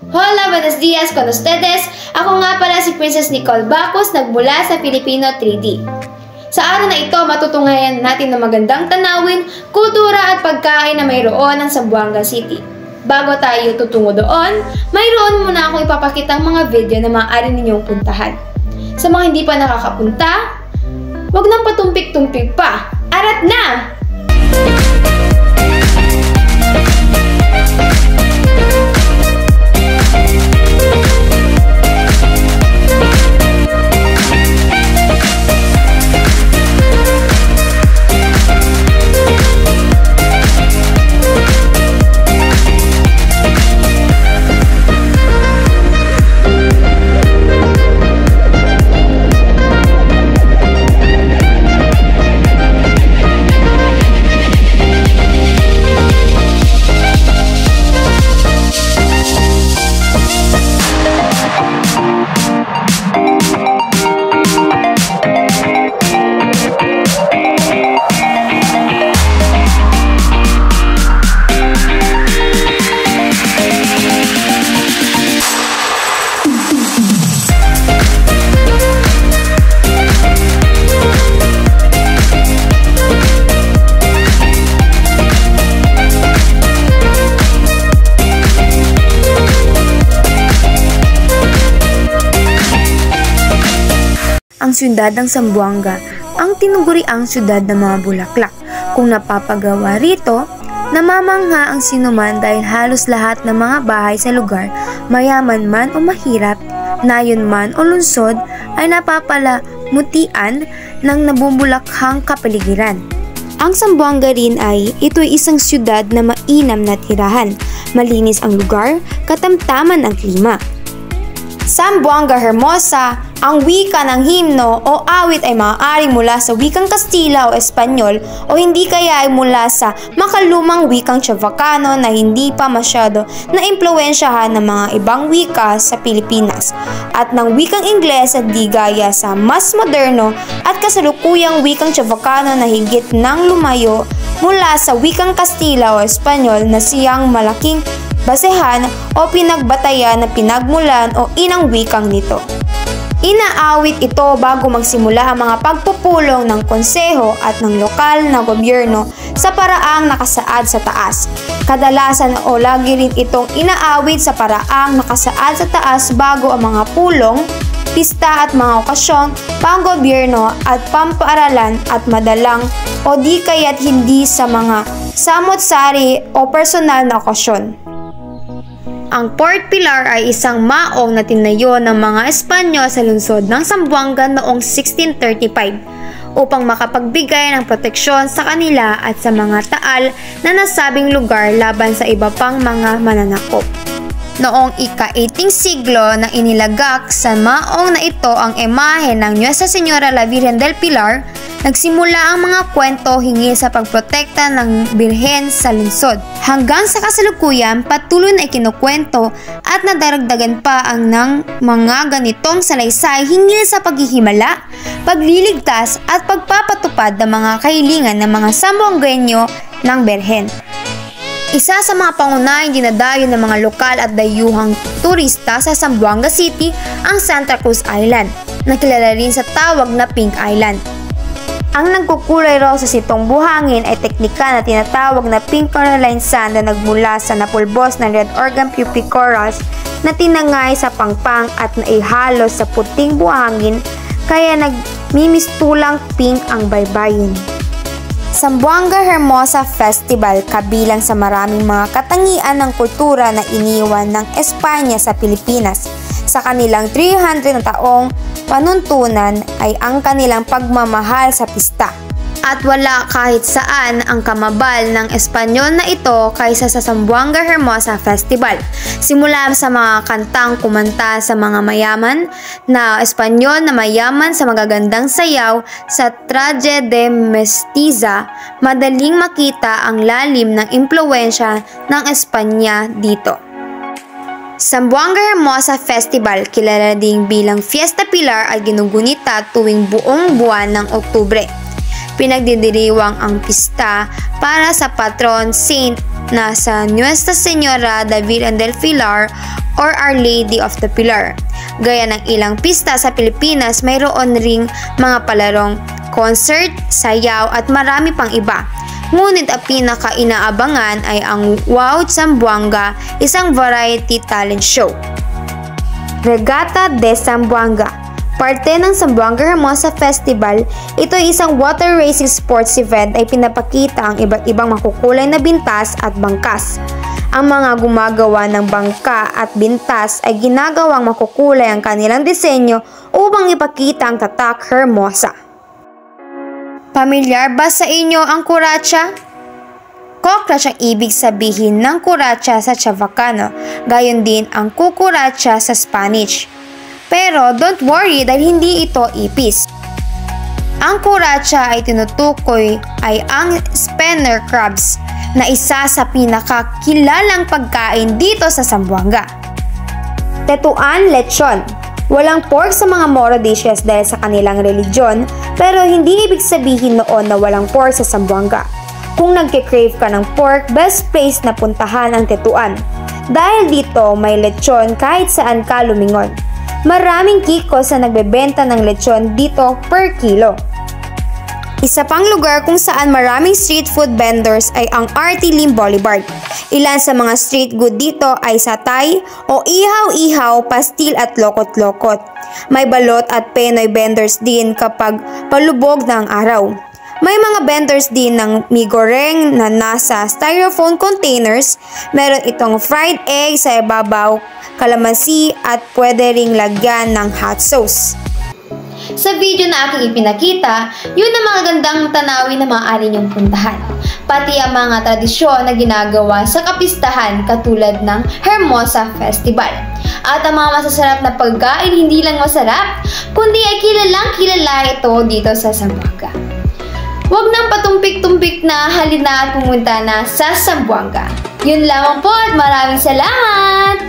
Hola, buenos días con ustedes. Ako nga pala si Princess Nicole Bacos, nagmula sa Filipino 3D. Sa araw na ito, matutunghayan natin ng magandang tanawin, kultura at pagkain na mayroon ng Zamboanga City. Bago tayo tutungo doon, mayroon muna akong ipapakita ang mga video na maaari ninyong puntahan. Sa mga hindi pa nakakapunta, wag nang patumpik-tumpik pa. Arat na! Ang siyudad ng Zamboanga, ang tinuguriang siyudad ng mga bulaklak. Kung napapagawa rito, namamangha ang sinuman dahil halos lahat ng mga bahay sa lugar, mayaman man o mahirap, nayon man o lungsod, ay napapalamutian ng nabubulakhang kapaligiran. Ang Zamboanga rin ay ito'y isang siyudad na mainam na tirahan, malinis ang lugar, katamtaman ang klima. Zamboanga Hermosa, ang wika ng himno o awit ay maaaring mula sa wikang Kastila o Espanyol o hindi kaya ay mula sa makalumang wikang Chavacano na hindi pa masyado naimpluwensyahan ng mga ibang wika sa Pilipinas at ng wikang Ingles at di gaya sa mas moderno at kasalukuyang wikang Chavacano na higit nang lumayo mula sa wikang Kastila o Espanyol na siyang malaking basehan o pinagbatayan na pinagmulan o inang wikang nito. Inaawit ito bago magsimula ang mga pagpupulong ng konseho at ng lokal na gobyerno sa paraang nakasaad sa taas. Kadalasan o lagi rin itong inaawit sa paraang nakasaad sa taas bago ang mga pulong, pista at mga okasyon, panggobyerno at pampaaralan at madalang o di kaya't hindi sa mga samot-sari o personal na okasyon. Ang Port Pilar ay isang maong na tinayo ng mga Espanyol sa lungsod ng Zamboanga noong 1635 upang makapagbigay ng proteksyon sa kanila at sa mga taal na nasabing lugar laban sa iba pang mga mananakop. Noong ika-18 siglo na inilagak sa maong na ito ang imahe ng Nuestra Señora la Virgen del Pilar, nagsimula ang mga kwento hinggil sa pagprotekta ng Birhen sa lungsod. Hanggang sa kasalukuyan, patuloy na ikinukwento at nadaragdagan pa ang ng mga ganitong salaysay hinggil sa paghihimala, pagliligtas at pagpapatupad ng mga kahilingan ng mga Zamboangueño ng Birhen. Isa sa mga pangunahing dinadayo ng mga lokal at dayuhang turista sa Zamboanga City ang Santa Cruz Island, na kilala rin sa tawag na Pink Island. Ang nagkukulay raw sa sitong buhangin ay teknika na tinatawag na pink coralline sand na nagmula sa napulbos na red organ pupae corals na tinangay sa pangpang at naihalo sa puting buhangin kaya nagmimistulang pink ang baybayin. Zamboanga Hermosa Festival kabilang sa maraming mga katangian ng kultura na iniwan ng Espanya sa Pilipinas. Sa kanilang 300 na taong panuntunan ay ang kanilang pagmamahal sa pista. At wala kahit saan ang kamabal ng Espanyol na ito kaysa sa Zamboanga Hermosa Festival. Simula sa mga kantang kumanta sa mga mayaman na Espanyol na mayaman sa magagandang sayaw sa Traje de Mestiza, madaling makita ang lalim ng impluwensya ng Espanya dito. Zamboanga Hermosa Festival, kilala ding bilang Fiesta Pilar, ay ginugunita tuwing buong buwan ng Oktubre. pinagdidiriwang ang pista para sa patron saint na sa Nuestra Señora de Virgen del Pilar or Our Lady of the Pilar. Gaya ng ilang pista sa Pilipinas, mayroon ring mga palarong concert, sayaw at marami pang iba. Ngunit ang pinaka-inaabangan ay ang Wow Zamboanga, isang variety talent show. Regatta de Zamboanga. Parte ng Zamboanga Hermosa Festival, ito ay isang water racing sports event ay pinapakita ang iba't ibang makukulay na bintas at bangkas. Ang mga gumagawa ng bangka at bintas ay ginagawang makukulay ang kanilang disenyo upang ipakita ang tatak Hermosa. Pamilyar ba sa inyo ang kuratsa? Kokratsa ang ibig sabihin ng kuratsa sa Chavacano, gayon din ang kukuratsa sa Spanish. Pero don't worry dahil hindi ito ipis. Ang kuratsa ay tinutukoy ay ang spinner crabs na isa sa pinakakilalang pagkain dito sa Zamboanga. Tetuan lechon. Walang pork sa mga Moro dishes dahil sa kanilang religion, pero hindi ibig sabihin noon na walang pork sa Zamboanga. Kung nagke-crave ka ng pork, best place na puntahan ang Tetuan. Dahil dito may lechon kahit saan ka lumingon. Maraming kikos na nagbebenta ng lechon dito per kilo. Isa pang lugar kung saan maraming street food vendors ay ang RT Lim Boulevard. Ilan sa mga street good dito ay satay o ihaw-ihaw, pastil at lokot-lokot. May balot at penoy vendors din kapag palubog na ang araw. May mga vendors din ng mi goreng na nasa styrofoam containers. Meron itong fried egg sa ibabaw, kalamansi at pwede ring lagyan ng hot sauce. Sa video na aking ipinakita, yun ang mga gandang tanawin na maaari niyong puntahan. Pati ang mga tradisyon na ginagawa sa kapistahan katulad ng Hermosa Festival. At ang mga masasarap na pagkain hindi lang masarap, kundi ay kilalang kilala ito dito sa Zamboanga. Huwag nang patumpik-tumpik na halina at pumunta na sa Zamboanga. Yun lamang po at maraming salamat!